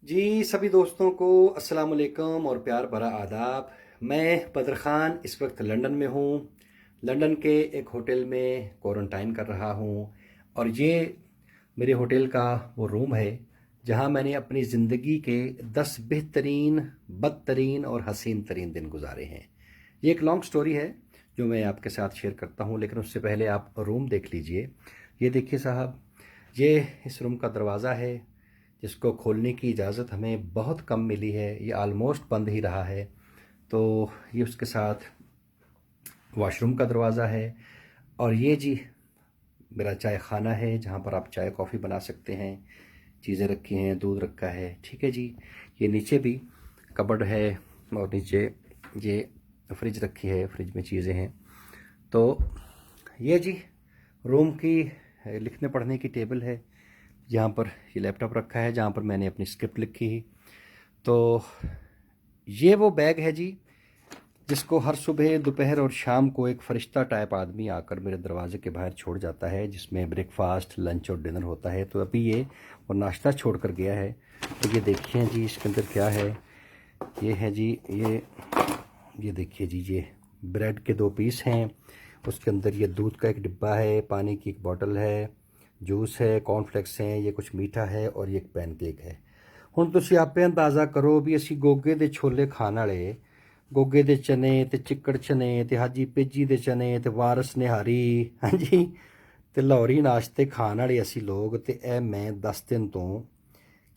जी सभी दोस्तों को अस्सलाम वालेकुम और प्यार भरा आदाब। मैं बदर ख़ान इस वक्त लंदन में हूँ। लंदन के एक होटल में क्वारंटाइन कर रहा हूँ और ये मेरे होटल का वो रूम है जहाँ मैंने अपनी ज़िंदगी के 10 बेहतरीन, बदतरीन और हसीन तरीन दिन गुजारे हैं। ये एक लॉन्ग स्टोरी है जो मैं आपके साथ शेयर करता हूँ, लेकिन उससे पहले आप रूम देख लीजिए। ये देखिए साहब, ये इस रूम का दरवाज़ा है जिसको खोलने की इजाज़त हमें बहुत कम मिली है। ये आलमोस्ट बंद ही रहा है। तो ये उसके साथ वॉशरूम का दरवाज़ा है और ये जी मेरा चाय ख़ाना है जहाँ पर आप चाय कॉफ़ी बना सकते हैं। चीज़ें रखी हैं, दूध रखा है, ठीक है जी। ये नीचे भी कबर्ड है और नीचे ये फ्रिज रखी है, फ्रिज में चीज़ें हैं। तो ये जी रूम की लिखने पढ़ने की टेबल है। यहाँ पर ये लैपटॉप रखा है जहाँ पर मैंने अपनी स्क्रिप्ट लिखी। तो ये वो बैग है जी जिसको हर सुबह, दोपहर और शाम को एक फरिश्ता टाइप आदमी आकर मेरे दरवाजे के बाहर छोड़ जाता है, जिसमें ब्रेकफास्ट, लंच और डिनर होता है। तो अभी ये वो नाश्ता छोड़ कर गया है। तो ये देखिए जी इसके अंदर क्या है। ये है जी ये देखिए जी, ये ब्रेड के 2 पीस हैं। उसके अंदर ये दूध का एक डिब्बा है, पानी की एक बोतल है, जूस है, कॉर्नफ्लेक्स हैं, ये कुछ मीठा है और ये एक पैनकेक है। ਹੁਣ ਤੁਸੀਂ ਆਪੇ ਅੰਦਾਜ਼ਾ ਕਰੋ ਵੀ ਅਸੀਂ ਗੋਗੇ ਦੇ ਛੋਲੇ ਖਾਣ ਵਾਲੇ, ਗੋਗੇ ਦੇ ਚਨੇ ਤੇ ਚਿੱਕੜ ਚਨੇ ਤੇ ਹਾਜੀ ਪੇਜੀ ਦੇ ਚਨੇ ਤੇ ਵਾਰਸ ਨਿਹਾਰੀ, ਹਾਂਜੀ, ਤੇ ਲਾਹੌਰੀ ਨਾਸ਼ਤੇ ਖਾਣ ਵਾਲੇ ਅਸੀਂ ਲੋਕ, ਤੇ ਇਹ ਮੈਂ 10 ਦਿਨ ਤੋਂ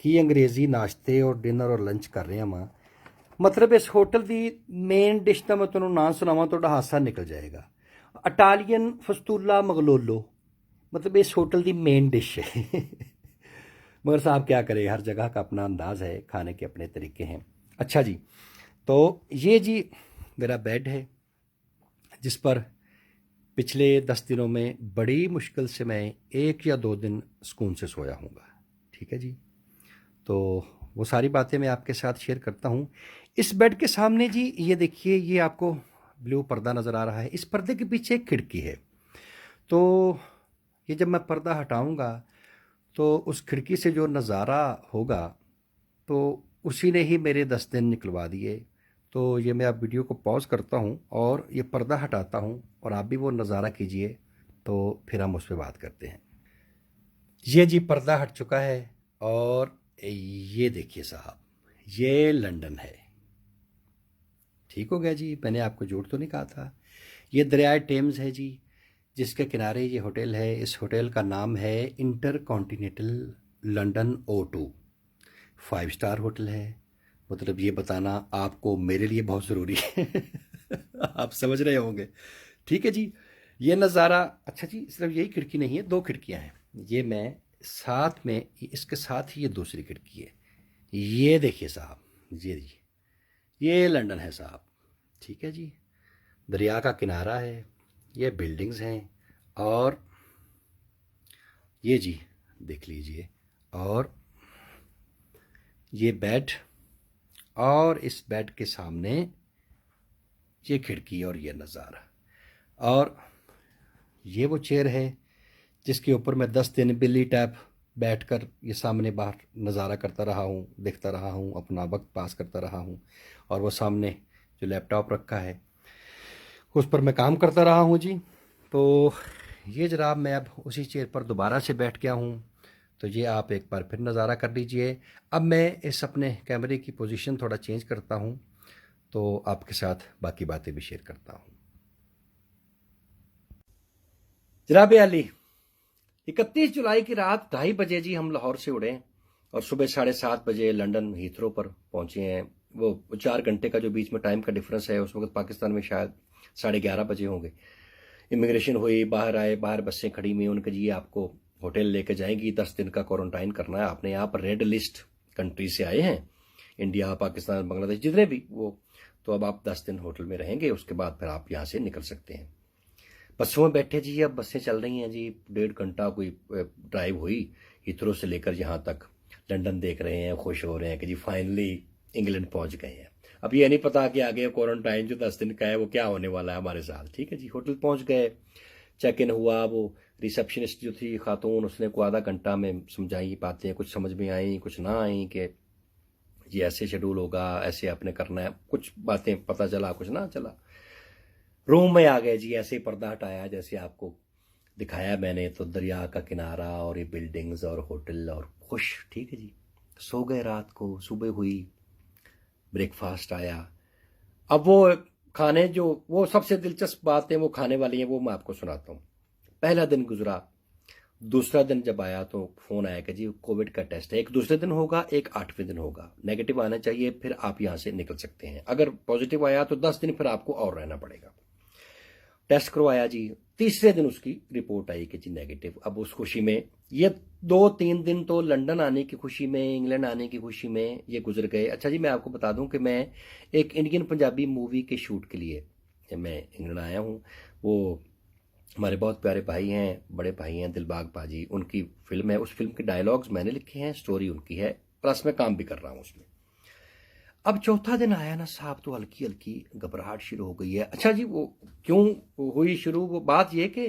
ਕੀ ਅੰਗਰੇਜ਼ੀ ਨਾਸ਼ਤੇ ਔਰ ਡਿਨਰ ਔਰ ਲੰਚ ਕਰ ਰਿਹਾ ਵਾਂ। ਮਤਲਬ ਇਸ ਹੋਟਲ ਦੀ ਮੇਨ ਡਿਸ਼ ਦਾ ਮੈਂ ਤੁਹਾਨੂੰ ਨਾਂ ਸੁਣਾਵਾਂ, ਤੁਹਾਡਾ ਹਾਸਾ ਨਿਕਲ ਜਾਏਗਾ। ਇਟਾਲੀਅਨ ਫਸਤੂਲਾ ਮਗਲੋਲੋ, मतलब इस होटल की मेन डिश है। मगर साहब क्या करें, हर जगह का अपना अंदाज़ है, खाने के अपने तरीके हैं। अच्छा जी, तो ये जी मेरा बेड है जिस पर पिछले 10 दिनों में बड़ी मुश्किल से मैं 1 या 2 दिन सुकून से सोया हूँगा, ठीक है जी। तो वो सारी बातें मैं आपके साथ शेयर करता हूँ। इस बेड के सामने जी ये देखिए, ये आपको ब्लू पर्दा नज़र आ रहा है। इस पर्दे के पीछे एक खिड़की है। तो ये जब मैं पर्दा हटाऊंगा तो उस खिड़की से जो नज़ारा होगा, तो उसी ने ही मेरे 10 दिन निकलवा दिए। तो ये मैं अब वीडियो को पॉज करता हूँ और ये पर्दा हटाता हूँ और आप भी वो नज़ारा कीजिए, तो फिर हम उस पर बात करते हैं। ये जी पर्दा हट चुका है और ये देखिए साहब, ये लंदन है। ठीक हो गया जी, मैंने आपको झूठ तो नहीं कहा था। ये दरियाए टेम्स है जी जिसके किनारे ये होटल है। इस होटल का नाम है inter continental London O2। 5 star hotel है। मतलब ये बताना आपको मेरे लिए बहुत ज़रूरी है। आप समझ रहे होंगे, ठीक है जी। ये नज़ारा, अच्छा जी, सिर्फ यही खिड़की नहीं है, 2 खिड़कियां हैं। ये मैं साथ में, इसके साथ ही ये दूसरी खिड़की है। ये देखिए साहब, ये लंदन है साहब, ठीक है जी। दरिया का किनारा है, ये बिल्डिंग्स हैं और ये जी देख लीजिए, और ये बेड, और इस बेड के सामने ये खिड़की और ये नज़ारा, और ये वो चेयर है जिसके ऊपर मैं 10 दिन बिल्ली टैप बैठकर ये सामने बाहर नज़ारा करता रहा हूँ, देखता रहा हूँ, अपना वक्त पास करता रहा हूँ। और वो सामने जो लैपटॉप रखा है उस पर मैं काम करता रहा हूँ जी। तो ये जनाब, मैं अब उसी चेयर पर दोबारा से बैठ गया हूँ। तो ये आप एक बार फिर नज़ारा कर लीजिए। अब मैं इस अपने कैमरे की पोजीशन थोड़ा चेंज करता हूँ, तो आपके साथ बाकी बातें भी शेयर करता हूँ। जनाब अली, 31 जुलाई की रात 2:30 बजे जी हम लाहौर से उड़े और सुबह 7:30 बजे लंदन हीथ्रो पर पहुंचे हैं। वो 4 घंटे का जो बीच में टाइम का डिफरेंस है, उस वक्त पाकिस्तान में शायद 11:30 बजे होंगे। इमिग्रेशन हुई, बाहर आए, बाहर बसें खड़ी हुई, उनके जी आपको होटल लेके जाएंगी, 10 दिन का क्वारंटाइन करना है आपने। यहाँ पर रेड लिस्ट कंट्री से आए हैं, इंडिया, पाकिस्तान, बांग्लादेश, जितने भी वो। तो अब आप 10 दिन होटल में रहेंगे, उसके बाद फिर आप यहाँ से निकल सकते हैं। बसों में बैठे जी, अब बसें चल रही हैं जी। 1.5 घंटा कोई ड्राइव हुई हीथ्रो से लेकर यहाँ तक। लंदन देख रहे हैं, खुश हो रहे हैं कि जी फाइनली इंग्लैंड पहुंच गए हैं। अब ये नहीं पता कि आगे क्वारंटाइन जो 10 दिन का है वो क्या होने वाला है हमारे साथ, ठीक है जी। होटल पहुंच गए, चेक इन हुआ। वो रिसेप्शनिस्ट जो थी खातून, उसने को आधा घंटा में समझाई बातें, कुछ समझ में आई कुछ ना आई, कि ये ऐसे शेड्यूल होगा, ऐसे आपने करना है, कुछ बातें पता चला कुछ ना चला। रूम में आ गए जी, ऐसे ही पर्दा हटाया जैसे आपको दिखाया मैंने, तो दरिया का किनारा और ये बिल्डिंग्स और होटल और खुश, ठीक है जी। सो गए रात को, सुबह हुई, ब्रेकफास्ट आया। अब वो खाने जो, वो सबसे दिलचस्प बातें वो खाने वाली हैं, वो मैं आपको सुनाता हूँ। पहला दिन गुजरा, दूसरा दिन जब आया तो फोन आया कि जी कोविड का टेस्ट है, एक दूसरे दिन होगा, एक 8वें दिन होगा, नेगेटिव आना चाहिए, फिर आप यहाँ से निकल सकते हैं। अगर पॉजिटिव आया तो 10 दिन फिर आपको और रहना पड़ेगा। टेस्ट करवाया जी, तीसरे दिन उसकी रिपोर्ट आई कि जी नेगेटिव। अब उस खुशी में ये 2-3 दिन तो लंदन आने की खुशी में, इंग्लैंड आने की खुशी में ये गुजर गए। अच्छा जी, मैं आपको बता दूं कि मैं एक इंडियन पंजाबी मूवी के शूट के लिए मैं इंग्लैंड आया हूँ। वो हमारे बहुत प्यारे भाई हैं, बड़े भाई हैं दिलबाग पाजी, उनकी फिल्म है। उस फिल्म के डायलॉग्स मैंने लिखे हैं, स्टोरी उनकी है, प्लस मैं काम भी कर रहा हूँ उसमें। अब चौथा दिन आया ना साहब, तो हल्की हल्की घबराहट शुरू हो गई है। अच्छा जी, वो क्यों हुई शुरू, वो बात ये कि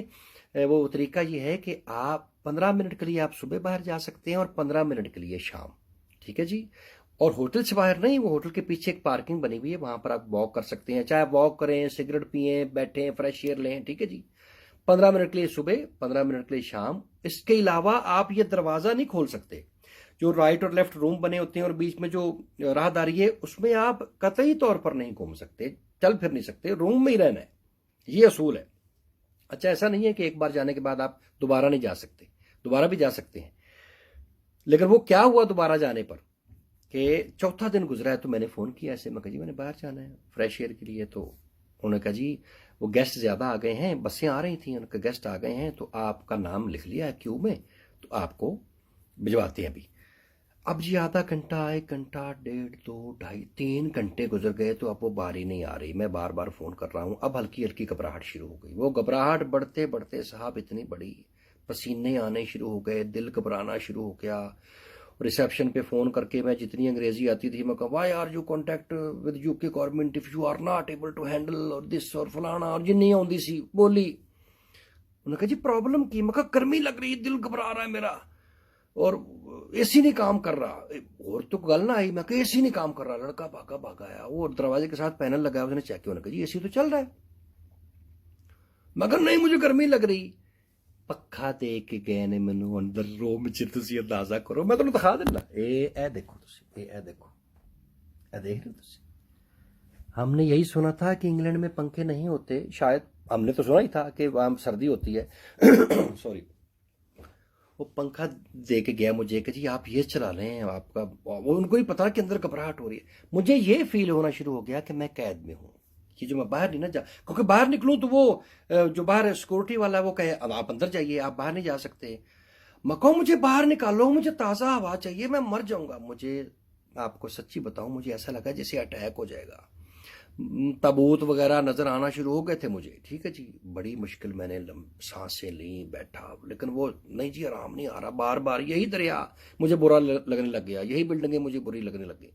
वो तरीका ये है कि आप 15 मिनट के लिए आप सुबह बाहर जा सकते हैं और 15 मिनट के लिए शाम, ठीक है जी। और होटल से बाहर नहीं, वो होटल के पीछे एक पार्किंग बनी हुई है, वहां पर आप वॉक कर सकते हैं, चाहे वॉक करें, सिगरेट पिए, बैठें, फ्रेश एयर लें, ठीक है जी। 15 मिनट के लिए सुबह, 15 मिनट के लिए शाम। इसके अलावा आप ये दरवाजा नहीं खोल सकते। जो राइट और लेफ्ट रूम बने होते हैं और बीच में जो राहदारी है, उसमें आप कतई तौर पर नहीं घूम सकते, चल फिर नहीं सकते, रूम में ही रहना है, ये असूल है। अच्छा, ऐसा नहीं है कि एक बार जाने के बाद आप दोबारा नहीं जा सकते, दोबारा भी जा सकते हैं। लेकिन वो क्या हुआ दोबारा जाने पर कि चौथा दिन गुजरा है तो मैंने फोन किया ऐसे, मैं कहा जी मैंने बाहर जाना है फ्रेश एयर के लिए। तो उन्होंने कहा जी वो गेस्ट ज्यादा आ गए हैं, बसें आ रही थी, उनके गेस्ट आ गए हैं, तो आपका नाम लिख लिया है क्यू में, तो आपको भिजवाते हैं अभी। अब जी आधा घंटा, 1 घंटा, 1.5, 2, 2.5, 3 घंटे गुजर गए, तो अब वो बारी नहीं आ रही। मैं बार बार फोन कर रहा हूं। अब हल्की हल्की घबराहट शुरू हो गई। वो घबराहट बढ़ते बढ़ते साहब इतनी बड़ी, पसीने आने शुरू हो गए, दिल घबराना शुरू हो गया। रिसेप्शन पे फोन करके मैं, जितनी अंग्रेजी आती थी, मैं कहा why are you contact with UK government if you are not able to handle और दिस और फलाना, और जिन्नी आउंदी सी बोली। उन्होंने कहा जी प्रॉब्लम की? मैं कहा गर्मी लग रही, दिल घबरा रहा है मेरा, और एसी नहीं काम कर रहा। और तो गल ना आई, मैं कहा एसी नहीं काम कर रहा। लड़का भागा भागा आया, वो दरवाजे के साथ पैनल लगाया, उसने चेक किया, उन्होंने कहा जी एसी तो चल रहा है। मगर नहीं, मुझे गर्मी लग रही। पक्खा दे के गए ने मैनू अंदर रूम च, तुसी अंदाजा करो, मैं तुहानू दिखा देना। ए देखो तुसी, ए देखो, ए देख रहे हो तुसी। हमने यही सुना था कि इंग्लैंड में पंखे नहीं होते, शायद हमने तो सुना ही था कि वहां सर्दी होती है। सॉरी। वो पंखा दे के गया मुझे कि जी आप ये चला रहे हैं, आपका, वो उनको ही पता कि अंदर घबराहट हो रही है। मुझे ये फील होना शुरू हो गया कि मैं कैद में हूँ, कि जो मैं बाहर नहीं ना जा, क्योंकि बाहर निकलूं तो वो जो बाहर सिक्योरिटी वाला है वो कहे अब आप अंदर जाइए, आप बाहर नहीं जा सकते। मैं कहूँ मुझे बाहर निकालो, मुझे ताज़ा हवा चाहिए, मैं मर जाऊंगा। मुझे, आपको सच्ची बताऊं, मुझे ऐसा लगा जैसे अटैक हो जाएगा। ताबूत वगैरह नजर आना शुरू हो गए थे मुझे, ठीक है जी। बड़ी मुश्किल मैंने सांसें ली, बैठा, लेकिन वो नहीं जी, आराम नहीं आ रहा। बार बार यही दरिया मुझे बुरा लगने लग गया, यही बिल्डिंगें मुझे बुरी लगने लग गई।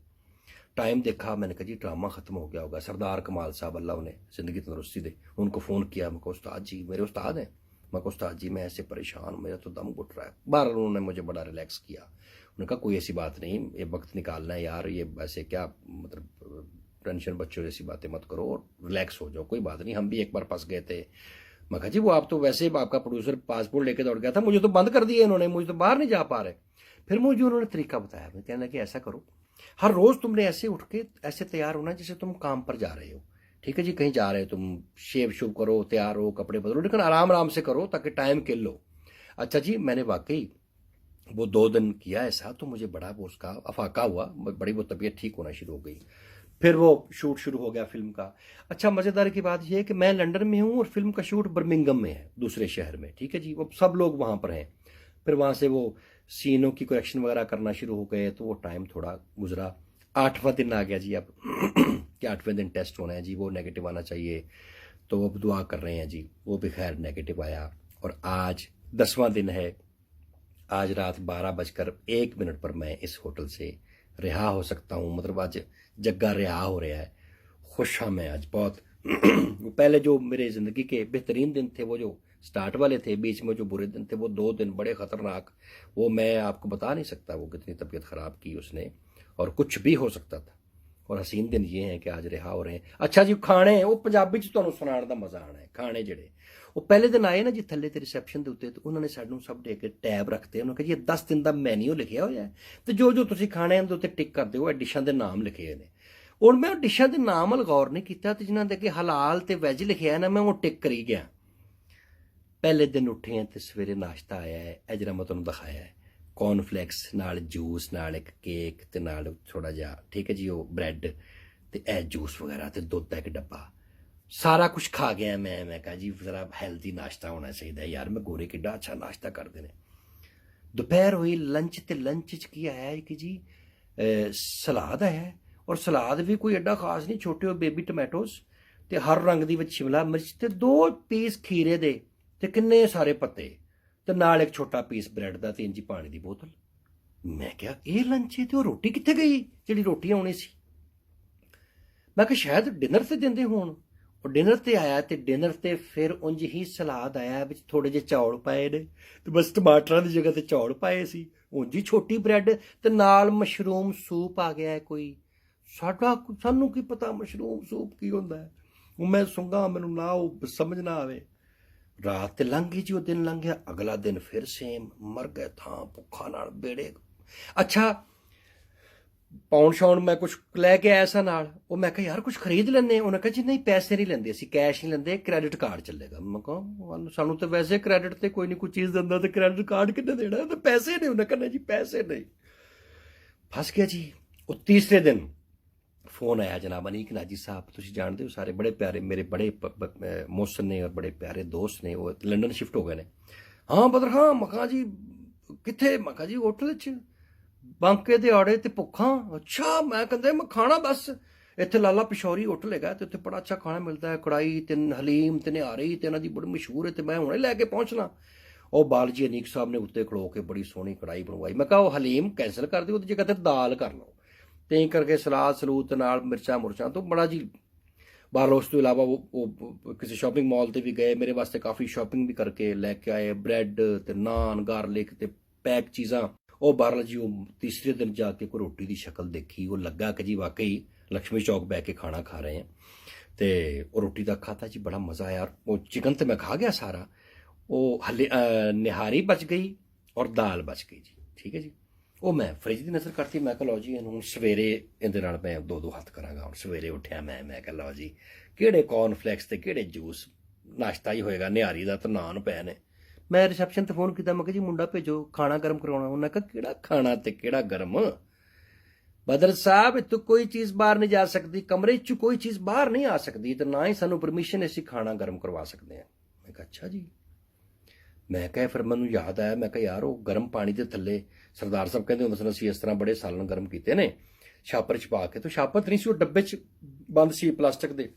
टाइम देखा, मैंने कहा जी ड्रामा खत्म हो गया होगा। सरदार कमाल साहब, अल्लाह उन्हें जिंदगी तंदुरुस्ती दे, उनको फोन किया। मैं उस्ताद जी, मेरे उस्ताद हैं, मैं उस्ताद जी मैं ऐसे परेशान हूं, मेरा तो दम घुट रहा है। बार उन्होंने मुझे बड़ा रिलैक्स किया। उन्होंने कहा कोई ऐसी बात नहीं, ये वक्त निकालना है यार, ये वैसे क्या मतलब टेंशन, बच्चों जैसी बातें मत करो और रिलैक्स हो जाओ, कोई बात नहीं, हम भी एक बार फंस गए थे। मैं कहा जी वो आप तो वैसे आपका प्रोड्यूसर पासपोर्ट लेके दौड़ गया था, मुझे तो बंद कर दिया इन्होंने, मुझे तो बाहर नहीं जा पा रहे। फिर मुझे उन्होंने तरीका बताया, मैं कहना कि ऐसा करो, हर रोज तुमने ऐसे उठ के ऐसे तैयार होना जैसे तुम काम पर जा रहे हो, ठीक है जी। कहीं जा रहे हो तुम, शेव शुव करो, तैयार हो, कपड़े बदलो, लेकिन आराम आराम से करो ताकि टाइम किल लो। अच्छा जी, मैंने वाकई वो 2 दिन किया ऐसा, तो मुझे बड़ा वो उसका अफाका हुआ, बड़ी वो तबीयत ठीक होना शुरू हो गई। फिर वो शूट शुरू हो गया फिल्म का। अच्छा, मजेदार की बात यह है कि मैं लंदन में हूं और फिल्म का शूट बर्मिंघम में है, दूसरे शहर में, ठीक है जी। वो सब लोग वहां पर हैं। फिर वहां से वो सीनों की करेक्शन वगैरह करना शुरू हो गए, तो वो टाइम थोड़ा गुजरा। 8वां दिन आ गया जी अब। कि 8वें दिन टेस्ट होना है जी, वो नेगेटिव आना चाहिए। तो अब दुआ कर रहे हैं जी, वो भी खैर नेगेटिव आया। और आज 10वां दिन है। आज रात 12:01 पर मैं इस होटल से रिहा हो सकता हूँ, मतलब आज जग्गा रिहा हो रहा है। खुश हाँ मैं आज बहुत। पहले जो मेरे जिंदगी के बेहतरीन दिन थे, वो जो स्टार्ट वाले थे, बीच में जो बुरे दिन थे, वो 2 दिन बड़े खतरनाक, वो मैं आपको बता नहीं सकता वो कितनी तबीयत खराब की उसने। और कुछ भी हो सकता था। और हसीन दिन ये हैं कि आज रिहा हो रहे हैं। अच्छा जी, खाने वो पंजाबी च तुहानूं सुनाउण दा मज़ा आना है। खाने जिहड़े ਉਹ ਪਹਿਲੇ ਦਿਨ ਆਏ ਨਾ ਜੀ, ਥੱਲੇ ਤੇ ਰਿਸੈਪਸ਼ਨ ਦੇ ਉੱਤੇ, ਤੇ ਉਹਨਾਂ ਨੇ ਸਾਨੂੰ ਸਭ ਦੇ ਕੇ ਟੈਬ ਰੱਖਤੇ। ਉਹਨਾਂ ਕਿਹਾ ਜੀ ਇਹ 10 ਦਿਨ ਦਾ ਮੈਨੂ ਲਿਖਿਆ ਹੋਇਆ ਹੈ, ਤੇ ਜੋ ਜੋ ਤੁਸੀਂ ਖਾਣੇ ਇਹਦੇ ਉੱਤੇ ਟਿਕ ਕਰ ਦਿਓ। ਇਹ ਡਿਸ਼ਾਂ ਦੇ ਨਾਮ ਲਿਖੇ ਹੋਏ ਨੇ। ਹੁਣ ਮੈਂ ਉਹ ਡਿਸ਼ਾਂ ਦੇ ਨਾਮ ਵੱਲ ਗੌਰ ਨਹੀਂ ਕੀਤਾ, ਤੇ ਜਿਨ੍ਹਾਂ ਦੇ ਅੱਗੇ ਹਲਾਲ ਤੇ ਵੈਜ ਲਿਖਿਆ ਹੈ ਨਾ, ਮੈਂ ਉਹ ਟਿਕ ਕਰੀ ਗਿਆ। ਪਹਿਲੇ ਦਿਨ ਉੱਠੇ ਆ ਤੇ ਸਵੇਰੇ ਨਾਸ਼ਤਾ ਆਇਆ ਹੈ, ਇਹ ਜਿਹੜਾ ਮੈਂ ਤੁਹਾਨੂੰ ਦਿਖਾਇਆ ਹੈ, ਕੌਰਨਫਲੈਕਸ ਨਾਲ ਜੂਸ, ਨਾਲ ਇੱਕ ਕੇਕ, ਤੇ ਨਾਲ ਥੋੜਾ ਜਿਹਾ, ਠੀਕ ਹੈ ਜੀ, ਉਹ ਬ੍ਰੈਡ, ਤੇ ਇਹ ਜੂਸ ਵਗੈਰਾ, ਤੇ ਦੁੱਧ ਦਾ ਇੱਕ ਡੱਬਾ। ਸਾਰਾ ਕੁਝ ਖਾ ਗਿਆ ਮੈਂ ਕਹਾ ਜੀ ਜ਼ਰਾ ਹੈਲਦੀ ਨਾਸ਼ਤਾ ਹੋਣਾ ਚਾਹੀਦਾ ਯਾਰ। ਮੈਂ ਗੋਰੇ ਕਿੱਡਾ ਅੱਛਾ ਨਾਸ਼ਤਾ ਕਰਦੇ ਨੇ। ਦੁਪਹਿਰ ਹੋਈ, ਲੰਚ, ਤੇ ਲੰਚ 'ਚ ਕੀ ਆਇਆ ਕਿ ਜੀ ਸਲਾਦ ਆਇਆ, ਔਰ ਸਲਾਦ ਵੀ ਕੋਈ ਐਡਾ ਖਾਸ ਨਹੀਂ, ਛੋਟੇ ਉਹ ਬੇਬੀ ਟਮੈਟੋਸ, ਤੇ ਹਰ ਰੰਗ ਦੀ ਵਿੱਚ ਸ਼ਿਮਲਾ ਮਿਰਚ, ਤੇ 2 ਪੀਸ ਖੀਰੇ ਦੇ, ਤੇ ਕਿੰਨੇ ਸਾਰੇ ਪੱਤੇ, ਤੇ ਨਾਲ ਇੱਕ ਛੋਟਾ ਪੀਸ ਬ੍ਰੈਡ ਦਾ, ਤੇ ਇੰਜੀ ਪਾਣੀ ਦੀ ਬੋਤਲ। ਮੈਂ ਕਿਹਾ ਇਹ ਲੰਚ ਹੈ, ਤੇ ਉਹ ਰੋਟੀ ਕਿੱਥੇ ਗਈ ਜਿਹੜੀ ਰੋਟੀ ਆਉਣੀ ਸੀ? ਮੈਂ ਕਿਹਾ ਸ਼ਾਇਦ ਡਿਨਰ ਤੇ ਦਿੰਦੇ ਹੋਣ। ਉਹ ਡਿਨਰ ਤੇ ਆਇਆ, ਤੇ ਡਿਨਰ ਤੇ ਫਿਰ ਉਂਝ ਹੀ ਸਲਾਦ ਆਇਆ, ਵਿੱਚ ਥੋੜੇ ਜਿਹੇ ਚੌਲ ਪਾਏ ਨੇ, ਤੇ ਬਸ ਟਮਾਟਰਾਂ ਦੀ ਜਗ੍ਹਾ ਤੇ ਚੌਲ ਪਾਏ ਸੀ, ਉਂਝ ਹੀ ਛੋਟੀ ਬ੍ਰੈਡ, ਤੇ ਨਾਲ ਮਸ਼ਰੂਮ ਸੂਪ ਆ ਗਿਆ ਹੈ ਕੋਈ। ਸਾਨੂੰ ਕੀ ਪਤਾ ਮਸ਼ਰੂਮ ਸੂਪ ਕੀ ਹੁੰਦਾ ਹੈ? ਉਹ ਮੈਂ ਸੁੰਘਾਂ, ਮੈਨੂੰ ਨਾ ਉਹ ਸਮਝ ਨਾ ਆਵੇ। ਰਾਤ ਤੇ ਲੰਘ ਗਈ ਜੀ, ਉਹ ਦਿਨ ਲੰਘ ਗਿਆ। ਅਗਲਾ ਦਿਨ ਫਿਰ ਸੇਮ, ਮਰ ਗਏ ਥਾਂ ਭੁੱਖਾ ਨਾਲ ਬੇੜੇ। ਅੱਛਾ, ਪਾਉਣ ਸ਼ਾਉਣ ਮੈਂ ਕੁਝ ਲੈ ਕੇ ਆਇਆ ਸਾਂ ਨਾਲ। ਉਹ ਮੈਂ ਕਿਹਾ ਯਾਰ ਕੁਝ ਖਰੀਦ ਲੈਂਦੇ। ਉਹਨੇ ਕਿਹਾ ਜੀ ਨਹੀਂ, ਪੈਸੇ ਨਹੀਂ ਲੈਂਦੇ ਅਸੀਂ, ਕੈਸ਼ ਨਹੀਂ ਲੈਂਦੇ, ਕ੍ਰੈਡਿਟ ਕਾਰਡ ਚੱਲੇਗਾ। ਮੈਂ ਕਿਹਾ ਸਾਨੂੰ ਤਾਂ ਵੈਸੇ ਕ੍ਰੈਡਿਟ ਤੇ ਕੋਈ ਨਹੀਂ ਕੋਈ ਚੀਜ਼ ਦਿੰਦਾ, ਤੇ ਕ੍ਰੈਡਿਟ ਕਾਰਡ ਕਿੰਨੇ ਦੇਣਾ, ਤੇ ਪੈਸੇ ਨਹੀਂ। ਉਹਨੇ ਕਹਿੰਦਾ ਜੀ ਪੈਸੇ ਨਹੀਂ। ਫਸ ਗਿਆ ਜੀ। ਉਹ ਤੀਸਰੇ ਦਿਨ ਫੋਨ ਆਇਆ, ਜਨਾਬ ਅਨੀਕ ਨਾਜੀ ਸਾਹਿਬ, ਤੁਸੀਂ ਜਾਣਦੇ ਹੋ ਸਾਰੇ, ਬੜੇ ਪਿਆਰੇ ਮੇਰੇ, ਬੜੇ ਮੋਹਸਨ ਨੇ, ਔਰ ਬੜੇ ਪਿਆਰੇ ਦੋਸਤ ਨੇ, ਉਹ ਲੰਡਨ ਸ਼ਿਫਟ ਹੋ ਗਏ ਨੇ। ਹਾਂ ਬਦਰ ਖਾਂ, ਮੈਂ ਕਿਹਾ ਜੀ ਕਿੱਥੇ? ਮੈਂ ਕਿਹਾ ਜੀ ਹੋਟਲ 'ਚ, ਬਾਂਕੇ ਦੇ ਆੜੇ ਤੇ ਭੁੱਖਾ। ਅੱਛਾ, ਮੈਂ ਕਹਿੰਦੇ ਮੈਂ ਖਾਣਾ ਬਸ ਇੱਥੇ ਲਾਲਾ ਪਿਸ਼ੌਰੀ ਹੋਟਲ ਹੈਗਾ, ਤੇ ਉੱਥੇ ਬੜਾ ਅੱਛਾ ਖਾਣਾ ਮਿਲਦਾ ਹੈ, ਕੜਾਈ ਤੇ ਹਲੀਮ ਤੇ ਨਿਹਾਰੀ, ਤੇ ਇਹਨਾਂ ਦੀ ਬੜੀ ਮਸ਼ਹੂਰ ਹੈ, ਤੇ ਮੈਂ ਹੁਣੇ ਲੈ ਕੇ ਪਹੁੰਚਣਾ। ਉਹ ਬਾਲਜੀ ਅਨੀਕ ਸਾਹਿਬ ਨੇ ਉੱਤੇ ਖਲੋ ਕੇ ਬੜੀ ਸੋਹਣੀ ਕੜਾਈ ਬਣਵਾਈ। ਮੈਂ ਕਿਹਾ ਉਹ ਹਲੀਮ ਕੈਂਸਲ ਕਰ ਦਿਓ, ਉਹਦੀ ਜਗ੍ਹਾ ਤੇ ਦਾਲ ਕਰ ਲਓ, ਤੇ ਕਰਕੇ ਸਲਾਦ ਸਲੂਦ ਨਾਲ ਮਿਰਚਾਂ ਮੁਰਚਾਂ ਤੋਂ ਬੜਾ ਜੀ। ਬਾਹਰ ਉਸ ਤੋਂ ਇਲਾਵਾ ਉਹ ਕਿਸੇ ਸ਼ਾਪਿੰਗ ਮਾਲ ਤੇ ਵੀ ਗਏ, ਮੇਰੇ ਵਾਸਤੇ ਕਾਫੀ ਸ਼ਾਪਿੰਗ ਵੀ ਕਰਕੇ ਲੈ ਕੇ ਆਏ, ਬ੍ਰੈਡ ਤੇ ਨਾਨ, ਗਾਰਲਿਕ ਤੇ ਪੈਕ ਚੀਜ਼ਾਂ। ਉਹ ਬਾਹਰਲਾ ਜੀ, ਉਹ ਤੀਸਰੇ ਦਿਨ ਜਾ ਕੇ ਕੋਈ ਰੋਟੀ ਦੀ ਸ਼ਕਲ ਦੇਖੀ, ਉਹ ਲੱਗਾ ਕਿ ਜੀ ਵਾਕਈ ਲక్ష్ਮੀ ਚੌਕ ਬਹਿ ਕੇ ਖਾਣਾ ਖਾ ਰਹੇ ਹਾਂ। ਤੇ ਉਹ ਰੋਟੀ ਦਾ ਖਾਤਾ ਜੀ, ਬੜਾ ਮਜ਼ਾ ਆਇਆ। ਉਹ ਚਿਕਨ ਤੇ ਮੈਂ ਖਾ ਗਿਆ ਸਾਰਾ, ਉਹ ਨਿਹਾਰੀ ਬਚ ਗਈ, ਔਰ ਦਾਲ ਬਚ ਗਈ ਜੀ, ਠੀਕ ਹੈ ਜੀ। ਉਹ ਮੈਂ ਫਰਿੱਜ ਦੀ ਨਜ਼ਰ ਕਰਤੀ। ਮੈਂ ਕਿਹਾ ਲਓ ਜੀ ਇਹਨੂੰ ਹੁਣ ਸਵੇਰੇ ਇਹਦੇ ਨਾਲ ਮੈਂ 2-2 ਹੱਥ ਕਰਾਂਗਾ। ਹੁਣ ਸਵੇਰੇ ਉੱਠਿਆ ਮੈਂ ਕਿਹਾ ਲਓ ਜੀ ਕਿਹੜੇ ਕੌਰਨਫਲੈਕਸ ਤੇ ਕਿਹੜੇ ਜੂਸ, ਨਾਸ਼ਤਾ ਹੀ ਹੋਏਗਾ, ਨਿਹਾਰੀ ਦਾ ਤਾਂ ਨਾਨ ਪਏ ਨੇ। ਮੈਂ ਰਿਸੈਪਸ਼ਨ ਤੇ ਫੋਨ ਕੀਤਾ, ਮੈਂ ਕਿਹਾ ਜੀ ਮੁੰਡਾ ਭੇਜੋ, ਖਾਣਾ ਗਰਮ ਕਰਵਾਉਣਾ। ਉਹਨਾਂ ਕਿਹਾ ਕਿਹੜਾ ਖਾਣਾ ਤੇ ਕਿਹੜਾ ਗਰਮ? ਬਦਰ ਸਾਹਿਬ ਇੱਥੋਂ ਕੋਈ ਚੀਜ਼ ਬਾਹਰ ਨਹੀਂ ਜਾ ਸਕਦੀ, ਕਮਰੇ 'ਚ ਕੋਈ ਚੀਜ਼ ਬਾਹਰ ਨਹੀਂ ਆ ਸਕਦੀ, ਤੇ ਨਾ ਹੀ ਸਾਨੂੰ ਪਰਮਿਸ਼ਨ ਅਸੀਂ ਖਾਣਾ ਗਰਮ ਕਰਵਾ ਸਕਦੇ ਹਾਂ। ਮੈਂ ਕਿਹਾ ਅੱਛਾ ਜੀ। ਮੈਂ ਕਿਹਾ ਫਿਰ ਮੈਨੂੰ ਯਾਦ ਆਇਆ, ਮੈਂ ਕਿਹਾ ਯਾਰ ਉਹ ਗਰਮ ਪਾਣੀ ਦੇ ਥੱਲੇ ਸਰਦਾਰ ਸਾਹਿਬ ਕਹਿੰਦੇ ਹੁੰਦੇ ਸਨ, ਅਸੀਂ ਇਸ ਤਰ੍ਹਾਂ ਬੜੇ ਸਾਲਨ ਗਰਮ ਕੀਤੇ ਨੇ ਛਾਪਰ 'ਚ ਪਾ ਕੇ। ਤਾਂ ਛਾਪਰ ਨਹੀਂ ਸੀ, ਉਹ ਡੱਬੇ 'ਚ ਬੰਦ ਸੀ ਪਲਾਸਟਿਕ ਦੇ।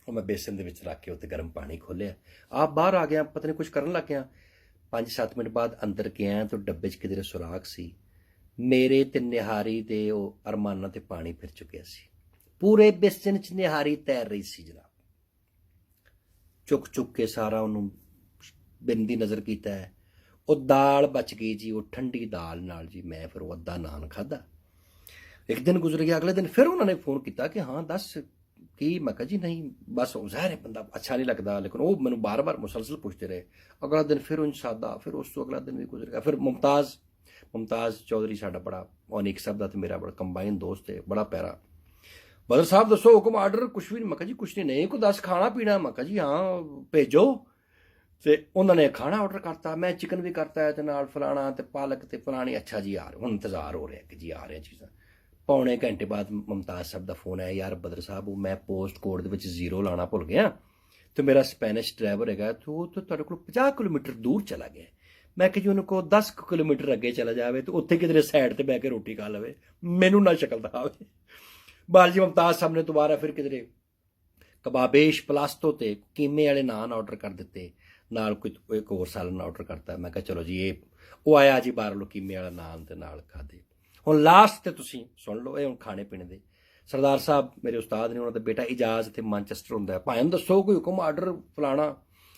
ਉਹ ਮੈਂ ਬੇਸਨ ਦੇ ਵਿੱਚ ਰੱਖ ਕੇ ਉੱਤੇ ਗਰਮ ਪਾਣੀ ਖੋਲ੍ਹਿਆ, ਆਪ ਬਾਹਰ ਆ ਗਿਆ, ਪਤਾ ਨਹੀਂ ਕੁਝ ਕਰਨ ਲੱਗ ਗਿਆ। 5-7 ਮਿੰਟ ਬਾਅਦ ਅੰਦਰ ਗਿਆ, ਤਾਂ ਡੱਬੇ 'ਚ ਕਿਧਰੇ ਸੁਰਾਖ ਸੀ। ਮੇਰੇ ਤੇ ਨਿਹਾਰੀ ਦੇ ਉਹ ਅਰਮਾਨਾਂ ਤੇ ਪਾਣੀ ਫਿਰ ਚੁੱਕਿਆ ਸੀ। ਪੂਰੇ ਬੇਸਨ 'ਚ ਨਿਹਾਰੀ ਤੈਰ ਰਹੀ ਸੀ ਜਨਾਬ। ਚੁੱਕ ਕੇ ਸਾਰਾ ਉਹਨੂੰ ਬਿਨ ਦੀ ਨਜ਼ਰ ਕੀਤਾ ਹੈ। ਉਹ ਦਾਲ ਬਚ ਗਈ ਜੀ, ਉਹ ਠੰਡੀ ਦਾਲ ਨਾਲ ਜੀ ਮੈਂ ਫਿਰ ਉਹ ਅੱਧਾ ਨਾਨ ਖਾਧਾ। ਇੱਕ ਦਿਨ ਗੁਜ਼ਰ ਗਿਆ, ਅਗਲੇ ਦਿਨ ਫਿਰ ਉਹਨਾਂ ਨੇ ਫੋਨ ਕੀਤਾ ਕਿ ਹਾਂ ਦੱਸ ਕੀ? ਮੈਂ ਕਿਹਾ ਜੀ ਨਹੀਂ, ਬਸ ਉਹ ਜ਼ਾਹਿਰ ਹੈ ਬੰਦਾ ਅੱਛਾ ਨਹੀਂ ਲੱਗਦਾ, ਲੇਕਿਨ ਉਹ ਮੈਨੂੰ ਬਾਰ-ਬਾਰ ਮੁਸਲਸਲ ਪੁੱਛਦੇ ਰਹੇ। ਅਗਲਾ ਦਿਨ ਫਿਰ ਉਂਝ ਸਾਦਾ, ਫਿਰ ਉਸ ਤੋਂ ਅਗਲਾ ਦਿਨ ਵੀ ਗੁਜ਼ਰ ਗਿਆ। ਫਿਰ ਮੁਮਤਾਜ਼ ਚੌਧਰੀ ਸਾਡਾ ਬੜਾ, ਅਨੀਕ ਸਾਹਿਬ ਦਾ ਤੇ ਮੇਰਾ ਬੜਾ ਕੰਬਾਈਨ ਦੋਸਤ ਹੈ, ਬੜਾ ਪਿਆਰਾ। ਬਦਰ ਸਾਹਿਬ ਦੱਸੋ ਹੁਕਮ, ਆਰਡਰ? ਕੁਛ ਵੀ ਨਹੀਂ। ਮੈਂ ਕਿਹਾ ਜੀ ਕੁਛ ਨਹੀਂ, ਕੋਈ ਦੱਸ ਖਾਣਾ ਪੀਣਾ? ਮੈਂ ਕਿਹਾ ਜੀ ਹਾਂ ਭੇਜੋ। ਤੇ ਉਹਨਾਂ ਨੇ ਖਾਣਾ ਆਰਡਰ ਕਰਤਾ, ਮੈਂ ਚਿਕਨ ਵੀ ਕਰਤਾ, ਤੇ ਨਾਲ ਫਲਾਣਾ ਤੇ ਪਾਲਕ ਤੇ ਫਲਾਣੀ। ਅੱਛਾ ਜੀ ਯਾਰ ਹੁਣ ਇੰਤਜ਼ਾਰ ਹੋ ਰਿਹਾ ਕਿ ਜੀ ਆ ਰਿਹਾ ਚੀਜ਼ਾਂ। ਪੌਣੇ ਘੰਟੇ ਬਾਅਦ ਮੁਮਤਾਜ਼ ਸਾਹਿਬ ਦਾ ਫੋਨ ਆਇਆ, ਯਾਰ ਬਦਰ ਸਾਹਿਬ ਉਹ ਮੈਂ ਪੋਸਟ ਕੋਡ ਦੇ ਵਿੱਚ 0 ਲਾਣਾ ਭੁੱਲ ਗਿਆ, ਤੇ ਮੇਰਾ ਸਪੈਨਿਸ਼ ਡਰਾਈਵਰ ਹੈਗਾ, ਤੇ ਉਹ ਤੁਹਾਡੇ ਕੋਲ 50 ਕਿਲੋਮੀਟਰ ਦੂਰ ਚਲਾ ਗਿਆ। ਮੈਂ ਕਿਹਾ ਜੀ ਉਹਨੂੰ ਕੋ 10 ਕਿਲੋਮੀਟਰ ਅੱਗੇ ਚਲਾ ਜਾਵੇ, ਤੇ ਉੱਥੇ ਕਿਧਰੇ ਸਾਈਡ ਤੇ ਬਹਿ ਕੇ ਰੋਟੀ ਖਾ ਲਵੇ, ਮੈਨੂੰ ਨਾ ਸ਼ਕਲ ਦਿਖਾਵੇ। ਬਾਲਜੀ ਮੁਮਤਾਜ਼ ਸਾਹਿਬ ਨੇ ਦੁਬਾਰਾ ਫਿਰ ਕਿਧਰੇ ਕਬਾਬੇਸ਼ ਪਲਾਸਟੋ ਤੇ ਕੀਮੇ ਵਾਲੇ ਨਾਨ ਆਰਡਰ ਕਰ ਦਿੱਤੇ, ਨਾਲ ਕੋਈ ਇੱਕ ਹੋਰ ਸਾਲਨ ਆਰਡਰ ਕਰਤਾ। ਮੈਂ ਕਿਹਾ ਚਲੋ ਜੀ ਇਹ ਉਹ ਆਇਆ ਜੀ ਬਾਹਰੋਂ ਕੀਮੇ ਵਾਲਾ ਨਾਨ ਤੇ ਨਾਲ ਖਾਦੇ। ਹੁਣ ਲਾਸਟ ਤੇ ਤੁਸੀਂ ਸੁਣ ਲਓ, ਇਹ ਹੁਣ ਖਾਣੇ ਪੀਣੇ ਦੇ ਸਰਦਾਰ ਸਾਹਿਬ ਮੇਰੇ ਉਸਤਾਦ ਨੇ, ਉਹਨਾਂ ਦਾ ਬੇਟਾ ਇਜਾਜ਼ ਇੱਥੇ ਮਾਨਚੈਸਟਰ ਹੁੰਦਾ ਹੈ, ਭਾਵੇਂ ਦੱਸੋ ਕੋਈ ਹੁਕਮ ਆਰਡਰ ਫਲਾਣਾ।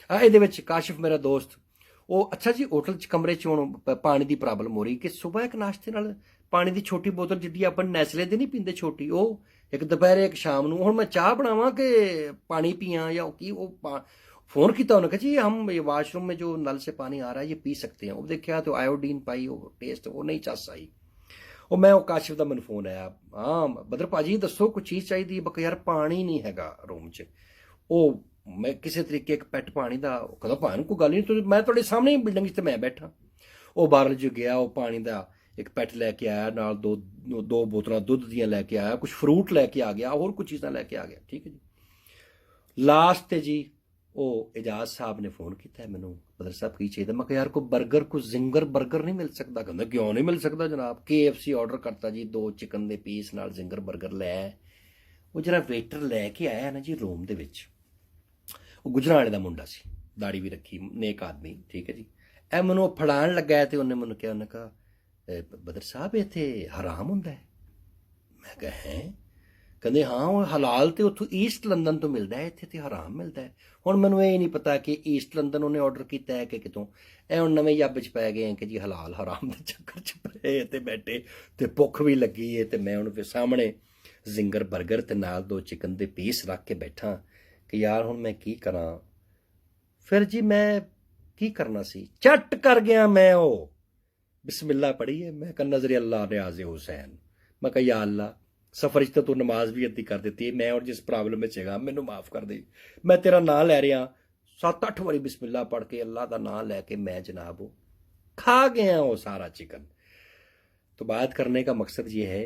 ਇਹਦੇ ਵਿੱਚ ਕਾਸ਼ਿਫ ਮੇਰਾ ਦੋਸਤ, ਉਹ ਅੱਛਾ ਜੀ ਹੋਟਲ 'ਚ ਕਮਰੇ 'ਚ ਹੁਣ ਪਾਣੀ ਦੀ ਪ੍ਰੋਬਲਮ ਹੋ ਰਹੀ ਕਿ ਸਵੇਰ ਇੱਕ ਨਾਸ਼ਤੇ ਨਾਲ ਪਾਣੀ ਦੀ ਛੋਟੀ ਬੋਤਲ ਜਿੱਡੀ ਆਪਾਂ ਨੈਸਲੇ ਦੀ ਨਹੀਂ ਪੀਂਦੇ ਛੋਟੀ, ਉਹ ਇੱਕ ਦੁਪਹਿਰੇ ਇੱਕ ਸ਼ਾਮ ਨੂੰ। ਹੁਣ ਮੈਂ ਚਾਹ ਬਣਾਵਾਂ ਕਿ पानी पियाँ या की वो फ़ोन किया उन्होंने कहा जी हम ये वाशरूम में जो नल से पानी आ रहा है ये पी सकते हैं। वो देखा तो आयोडीन पाई, वो टेस्ट वो नहीं चस आई। ਉਹ ਮੈਂ ਉਹ ਕਾਸ਼ਿਫ ਦਾ ਮੈਨੂੰ ਫੋਨ ਆਇਆ, ਹਾਂ ਬਦਰ ਭਾਜੀ ਦੱਸੋ ਕੋਈ ਚੀਜ਼ ਚਾਹੀਦੀ। ਬਕ ਯਾਰ ਪਾਣੀ ਨਹੀਂ ਹੈਗਾ ਰੂਮ 'ਚ। ਉਹ ਮੈਂ ਕਿਸੇ ਤਰੀਕੇ ਇੱਕ ਪੈਟ ਪਾਣੀ ਦਾ, ਉਹ ਕਹਿੰਦਾ ਭਾਣ ਕੋਈ ਗੱਲ ਨਹੀਂ, ਮੈਂ ਤੁਹਾਡੇ ਸਾਹਮਣੇ ਹੀ ਬਿਲਡਿੰਗ 'ਚ ਤੇ ਮੈਂ ਬੈਠਾ। ਉਹ ਬਾਹਰ ਜੋ ਗਿਆ, ਉਹ ਪਾਣੀ ਦਾ ਇੱਕ ਪੈਟ ਲੈ ਕੇ ਆਇਆ, ਨਾਲ ਦੋ ਬੋਤਲਾਂ ਦੁੱਧ ਦੀਆਂ ਲੈ ਕੇ ਆਇਆ, ਕੁਝ ਫਰੂਟ ਲੈ ਕੇ ਆ ਗਿਆ, ਹੋਰ ਕੁਝ ਚੀਜ਼ਾਂ ਲੈ ਕੇ ਆ ਗਿਆ। ਠੀਕ ਹੈ ਜੀ। ਲਾਸਟ ਤੇ ਜੀ ਉਹ ਇਜਾਜ਼ ਸਾਹਿਬ ਨੇ ਫੋਨ ਕੀਤਾ ਮੈਨੂੰ, ਬਦਰ ਸਾਹਿਬ ਕੀ ਚਾਹੀਦਾ। ਮੈਂ ਕਿਹਾ ਯਾਰ ਕੋਈ ਬਰਗਰ, ਕੋਈ ਜ਼ਿੰਗਰ ਬਰਗਰ ਨਹੀਂ ਮਿਲ ਸਕਦਾ। ਕਹਿੰਦਾ ਕਿਉਂ ਨਹੀਂ ਮਿਲ ਸਕਦਾ ਜਨਾਬ, KFC ਆਰਡਰ ਕਰਤਾ ਜੀ, 2 ਚਿਕਨ ਦੇ ਪੀਸ ਨਾਲ ਜ਼ਿੰਗਰ ਬਰਗਰ ਲੈ। ਉਹ ਜਿਹੜਾ ਵੇਟਰ ਲੈ ਕੇ ਆਇਆ ਨਾ ਜੀ ਰੂਮ ਦੇ ਵਿੱਚ, ਉਹ ਗੁਜਰਾਂਵਾਲੇ ਦਾ ਮੁੰਡਾ ਸੀ, ਦਾੜੀ ਵੀ ਰੱਖੀ, ਨੇਕ ਆਦਮੀ। ਠੀਕ ਹੈ ਜੀ। ਇਹ ਮੈਨੂੰ ਫੜਾਉਣ ਲੱਗਾ ਤੇ ਉਹਨੇ ਮੈਨੂੰ ਕਿਹਾ, ਉਹਨੇ ਕਹਾ ਬਦਰ ਸਾਹਿਬ ਇੱਥੇ ਹਰਾਮ ਹੁੰਦਾ ਹੈ। ਮੈਂ ਕਿਹਾ ਹੈ? ਕਹਿੰਦੇ ਹਾਂ ਉਹ ਹਲਾਲ ਤੇ ਉੱਥੋਂ ਈਸਟ ਲੰਡਨ ਤੋਂ ਮਿਲਦਾ ਹੈ, ਇੱਥੇ ਤੇ ਹਰਾਮ ਮਿਲਦਾ ਹੈ। ਹੁਣ ਮੈਨੂੰ ਇਹ ਨਹੀਂ ਪਤਾ ਕਿ ਈਸਟ ਲੰਡਨ ਉਹਨੇ ਆਰਡਰ ਕੀਤਾ ਹੈ ਕਿ ਕਿਤੋਂ। ਇਹ ਹੁਣ ਨਵੇਂ ਯੱਬ 'ਚ ਪੈ ਗਏ ਕਿ ਜੀ ਹਲਾਲ ਹਰਾਮ ਦੇ ਚੱਕਰ 'ਚ ਪਏ ਤੇ ਬੈਠੇ, ਤੇ ਭੁੱਖ ਵੀ ਲੱਗੀ ਹੈ ਤੇ ਮੈਂ ਹੁਣ ਫਿਰ ਸਾਹਮਣੇ ਜ਼ਿੰਗਰ ਬਰਗਰ ਤੇ ਨਾਲ 2 ਚਿਕਨ ਦੇ ਪੀਸ ਰੱਖ ਕੇ ਬੈਠਾ ਕਿ ਯਾਰ ਹੁਣ ਮੈਂ ਕੀ ਕਰਾਂ। ਫਿਰ ਜੀ ਮੈਂ ਕੀ ਕਰਨਾ ਸੀ, ਝੱਟ ਕਰ ਗਿਆ ਮੈਂ ਉਹ बिस्मिल्लाह पढ़ी है। मैं कहा नजर अल्लाह न्याज़ हुसैन। मैं कहा या अल्लाह सफर च तू नमाज भी अद्धी कर दी, मैं और जिस प्रॉब्लम में हैगा मैनू माफ कर दे। मैं तेरा नाम लै रहा 7-8 बारी बिस्मिल्लाह पढ़ के अल्लाह का नाम लैके मैं जनाब वो खा गया वो सारा चिकन। तो बात करने का मकसद ये है,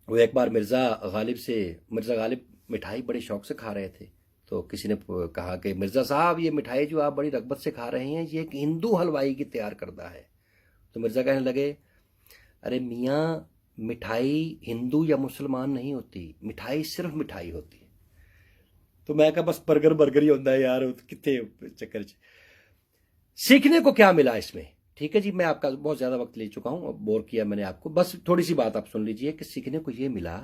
वो एक बार मिर्ज़ा गालिब मिठाई बड़े शौक से खा रहे थे। तो किसी ने कहा कि मिर्ज़ा साहब ये मिठाई जो आप बड़ी रगबत से खा रहे हैं ये एक हिंदू हलवाई की तैयार करदा है। तो मिर्ज़ा कहने लगे अरे मियाँ मिठाई हिंदू या मुसलमान नहीं होती, मिठाई सिर्फ मिठाई होती है। तो मैं कहा बस बर्गर ही होता है यार, कितने चक्कर सीखने को क्या मिला इसमें। ठीक है जी, मैं आपका बहुत ज़्यादा वक्त ले चुका हूँ, बोर किया मैंने आपको। बस थोड़ी सी बात आप सुन लीजिए कि सीखने को ये मिला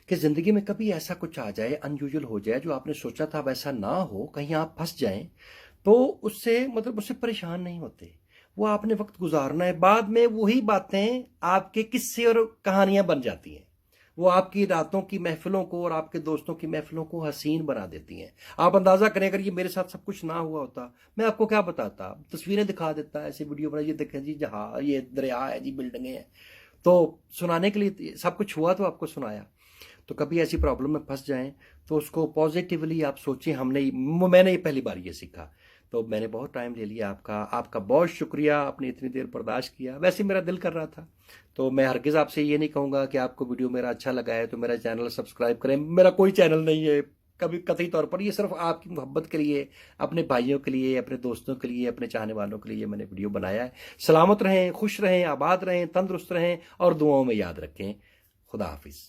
कि ज़िंदगी में कभी ऐसा कुछ आ जाए, अनयूजुअल हो जाए, जो आपने सोचा था वैसा ना हो, कहीं आप फंस जाएं तो उससे मतलब उससे परेशान नहीं होते। वो आपने वक्त गुजारना है, बाद में वही बातें आपके किस्से और कहानियां बन जाती हैं। वो आपकी रातों की महफिलों को और आपके दोस्तों की महफिलों को हसीन बना देती हैं। आप अंदाजा करें अगर ये मेरे साथ सब कुछ ना हुआ होता, मैं आपको क्या बताता, तस्वीरें दिखा देता, ऐसे वीडियो बना, ये देखें जी जहाँ ये दरिया है जी, बिल्डिंगें हैं, तो सुनाने के लिए सब कुछ हुआ तो आपको सुनाया। तो कभी ऐसी प्रॉब्लम में फंस जाएं तो उसको पॉजिटिवली आप सोचें। मैंने ये पहली बार ये सीखा, तो मैंने बहुत टाइम ले लिया आपका बहुत शुक्रिया, आपने इतनी देर बर्दाश्त किया। वैसे मेरा दिल कर रहा था, तो मैं हरगिज़ आपसे ये नहीं कहूँगा कि आपको वीडियो मेरा अच्छा लगा है तो मेरा चैनल सब्सक्राइब करें। मेरा कोई चैनल नहीं है कभी कतई तौर पर, ये सिर्फ आपकी मोहब्बत के लिए, अपने भाइयों के लिए, अपने दोस्तों के लिए, अपने चाहने वालों के लिए मैंने वीडियो बनाया है। सलामत रहें, खुश रहें, आबाद रहें, तंदुरुस्त रहें और दुआओं में याद रखें। खुदा हाफिज़।